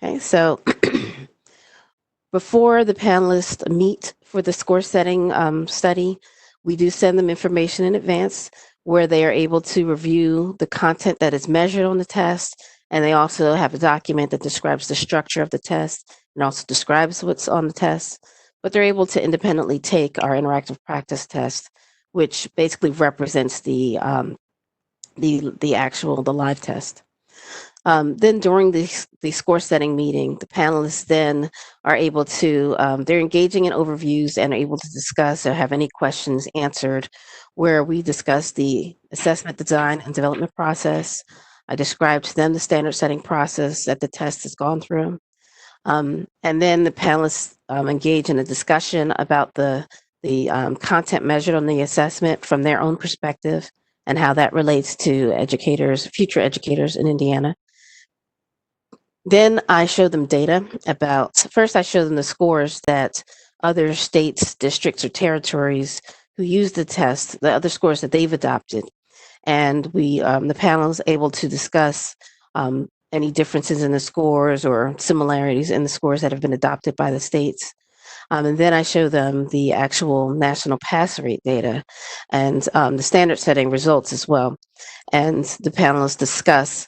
Okay, so before the panelists meet for the score setting study, we do send them information in advance where they are able to review the content that is measured on the test. And they also have a document that describes the structure of the test and also describes what's on the test. But they're able to independently take our interactive practice test, which basically represents the live test. Then during the score setting meeting, the panelists then are able to, they're engaging in overviews and are able to discuss or have any questions answered, where we discuss the assessment design and development process. I described to them the standard setting process that the test has gone through. And then the panelists engage in a discussion about the content measured on the assessment from their own perspective and how that relates to educators, future educators in Indiana. Then I show them data first I show them the scores that other states, districts, or territories who use the test, the other scores that they've adopted. And the panel is able to discuss any differences in the scores or similarities in the scores that have been adopted by the states. And then I show them the actual national pass rate data and the standard setting results as well. And the panelists discuss,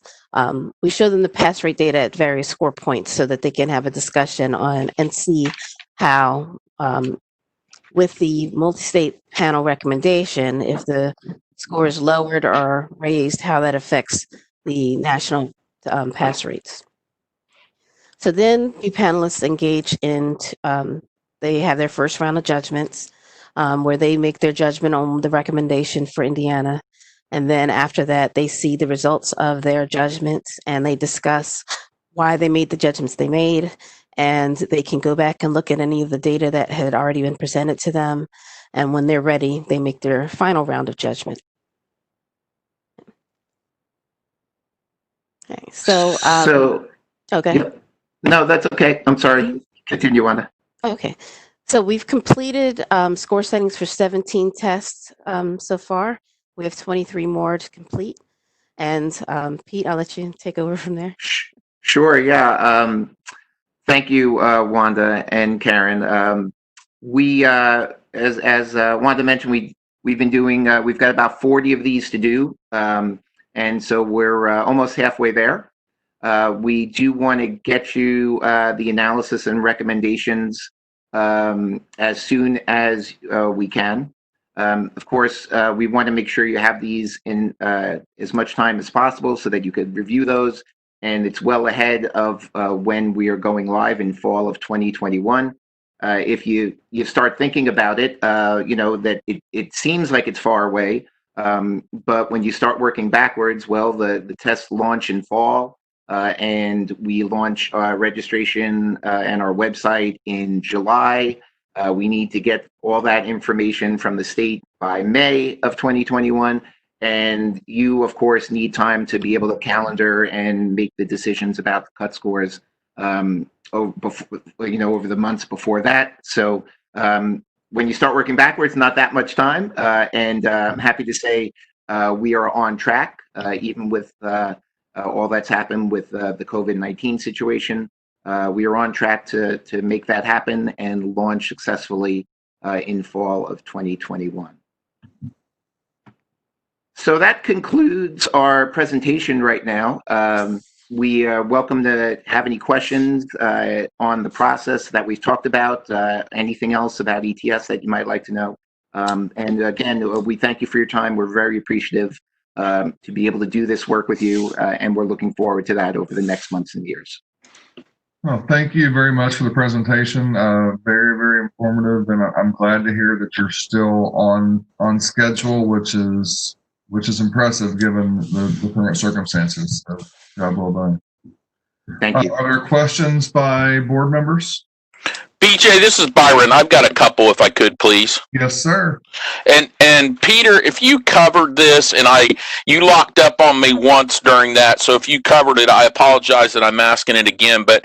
we show them the pass rate data at various score points so that they can have a discussion on and see how, with the multi-state panel recommendation, if the score is lowered or raised, how that affects the national pass rates. So then the panelists engage in, they have their first round of judgments where they make their judgment on the recommendation for Indiana. And then after that, they see the results of their judgments and they discuss why they made the judgments they made. And they can go back and look at any of the data that had already been presented to them. And when they're ready, they make their final round of judgment. Okay, so. Okay. Yep. No, that's okay. I'm sorry. Continue, Wanda. Okay. So we've completed score settings for 17 tests so far. We have 23 more to complete. And Pete, I'll let you take over from there. Sure. Yeah. Thank you, Wanda and Karen. We, as Wanda mentioned, we've been doing. We've got about 40 of these to do, and so we're almost halfway there. We do want to get you the analysis and recommendations as soon as we can. Of course, we want to make sure you have these in as much time as possible so that you could review those. And it's well ahead of when we are going live in fall of 2021. If you start thinking about it, you know that it seems like it's far away. But when you start working backwards, well, the tests launch in fall. And we launch our registration and our website in July. We need to get all that information from the state by May of 2021. And you, of course, need time to be able to calendar and make the decisions about the cut scores over the months before that. So when you start working backwards, not that much time. And I'm happy to say we are on track, even with all that's happened with the COVID-19 situation. We are on track to make that happen and launch successfully in fall of 2021. So that concludes our presentation right now. We are welcome to have any questions on the process that we've talked about, anything else about ETS that you might like to know. And again, we thank you for your time. We're very appreciative to be able to do this work with you, and we're looking forward to that over the next months and years. Well, thank you very much for the presentation. Very, very informative, and I'm glad to hear that you're still on schedule, which is impressive given the current circumstances. So, job well done. Thank you. Are there questions by board members? BJ, this is Byron. I've got a couple, if I could, please. Yes, sir. And Peter, if you covered this, and you locked up on me once during that, so if you covered it, I apologize that I'm asking it again. But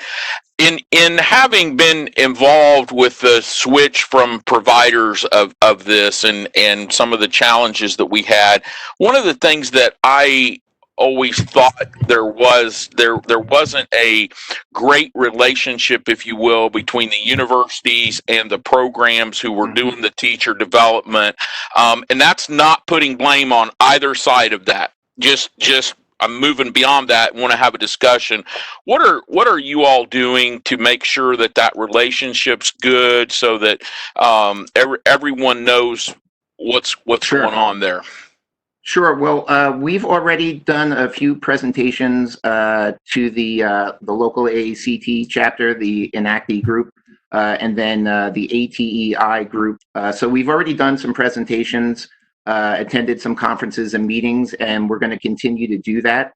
in having been involved with the switch from providers of this and some of the challenges that we had, one of the things that I always thought there wasn't a great relationship, if you will, between the universities and the programs who were doing the teacher development, and that's not putting blame on either side of that. Just I'm moving beyond that and want to have a discussion. What are you all doing to make sure that relationship's good, so that everyone knows what's Sure. going on there? Sure. Well, we've already done a few presentations to the local AACT chapter, the Enacti group, and then the ATEI group. So we've already done some presentations, attended some conferences and meetings, and we're going to continue to do that.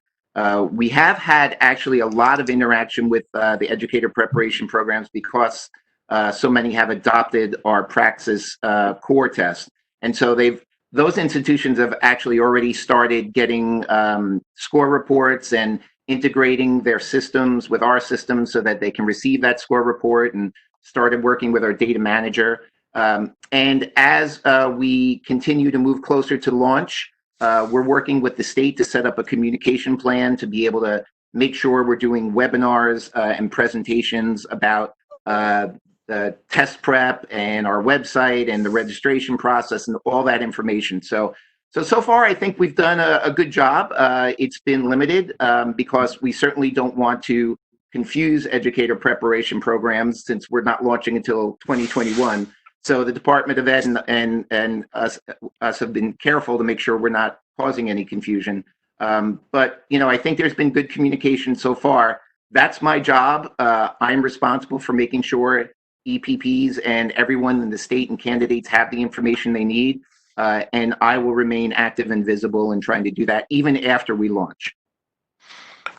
We have had actually a lot of interaction with the educator preparation programs because so many have adopted our Praxis core test. And so those institutions have actually already started getting score reports and integrating their systems with our systems so that they can receive that score report, and started working with our data manager. And as we continue to move closer to launch, we're working with the state to set up a communication plan to be able to make sure we're doing webinars and presentations about the test prep and our website and the registration process and all that information. So far, I think we've done a good job. It's been limited because we certainly don't want to confuse educator preparation programs, since we're not launching until 2021. So the Department of Ed and us have been careful to make sure we're not causing any confusion. But I think there's been good communication so far. That's my job. I'm responsible for making sure EPPs and everyone in the state and candidates have the information they need. And I will remain active and visible in trying to do that even after we launch.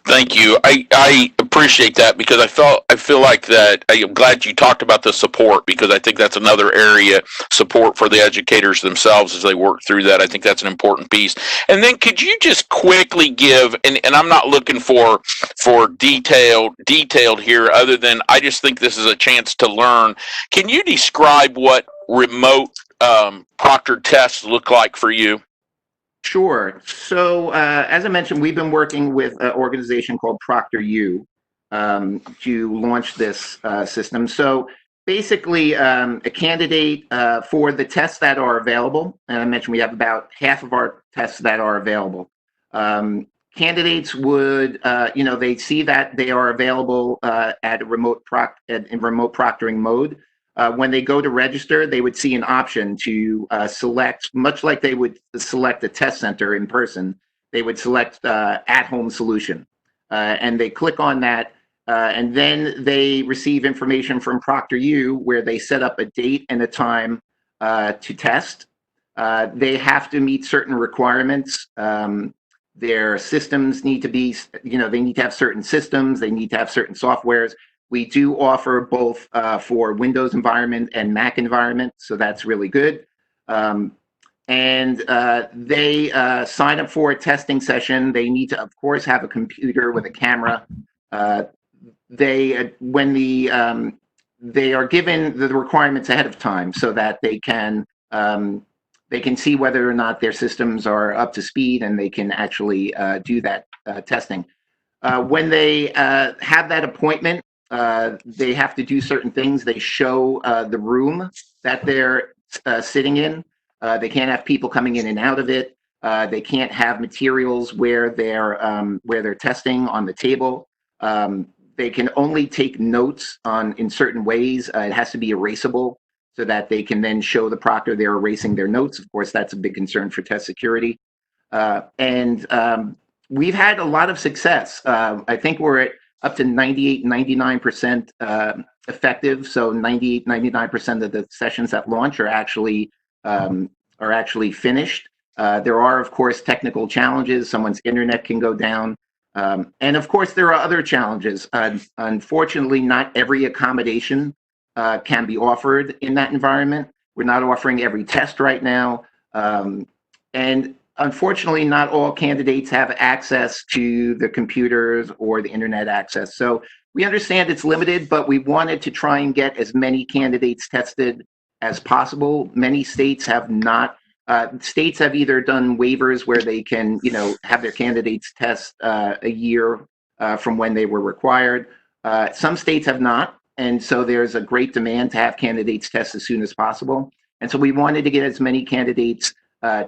Thank you. I appreciate that, because I feel like that. I am glad you talked about the support, because I think that's another area, support for the educators themselves as they work through that. I think that's an important piece. And then could you just quickly give, and I'm not looking for detailed here, other than I just think this is a chance to learn. Can you describe what remote proctored tests look like for you? Sure. So as I mentioned, we've been working with an organization called ProctorU to launch this system. So basically, a candidate for the tests that are available, and I mentioned we have about half of our tests that are available. Candidates would, they see that they are available at remote proctoring mode. When they go to register, they would see an option to select, much like they would select a test center in person, they would select at-home solution. And they click on that, and then they receive information from ProctorU where they set up a date and a time to test. They have to meet certain requirements. Their systems need to be, they need to have certain systems, they need to have certain softwares. We do offer both for Windows environment and Mac environment, so that's really good. And they sign up for a testing session. They need to, of course, have a computer with a camera. They are given the requirements ahead of time so that they can see whether or not their systems are up to speed, and they can actually do that testing. When they have that appointment, they have to do certain things. They show the room that they're sitting in. They can't have people coming in and out of it. They can't have materials where they're testing on the table. They can only take notes in certain ways. It has to be erasable so that they can then show the proctor they're erasing their notes. Of course, that's a big concern for test security. And we've had a lot of success. I think we're at up to 98, 99% effective. So 98, 99% of the sessions at launch are actually finished. There are, of course, technical challenges. Someone's internet can go down. And of course, there are other challenges. Unfortunately, not every accommodation can be offered in that environment. We're not offering every test right now. And unfortunately, not all candidates have access to the computers or the internet access. So we understand it's limited, but we wanted to try and get as many candidates tested as possible. Many states have not. States have either done waivers where they can, have their candidates test a year from when they were required. Some states have not. And so there's a great demand to have candidates test as soon as possible. And so we wanted to get as many candidates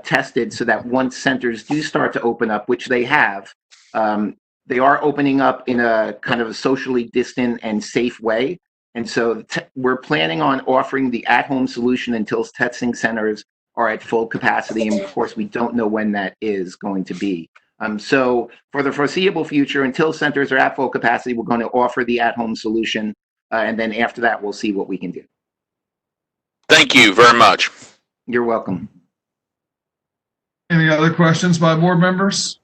tested so that once centers do start to open up, which they have, they are opening up in a kind of a socially distant and safe way. And so we're planning on offering the at-home solution until testing centers are at full capacity. And of course, we don't know when that is going to be. So for the foreseeable future, until centers are at full capacity, we're going to offer the at-home solution. And then after that, we'll see what we can do. Thank you very much. You're welcome. Any other questions by board members?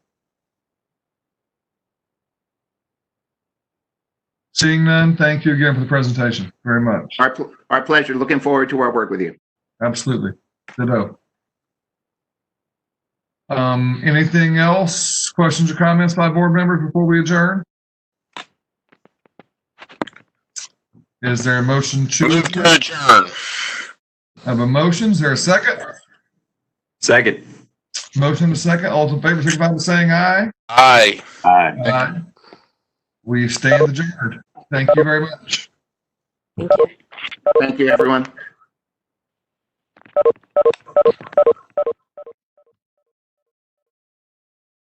Seeing none, thank you again for the presentation very much. Our pleasure. Looking forward to our work with you. Absolutely. Ditto. Anything else? Questions or comments by board members before we adjourn? Is there a motion to Move to adjourn? I have a motion. Is there a second? Second. Motion to second. All in favor, signify by saying aye. Aye. Aye. We stand adjourned. Thank you very much. Thank you, everyone.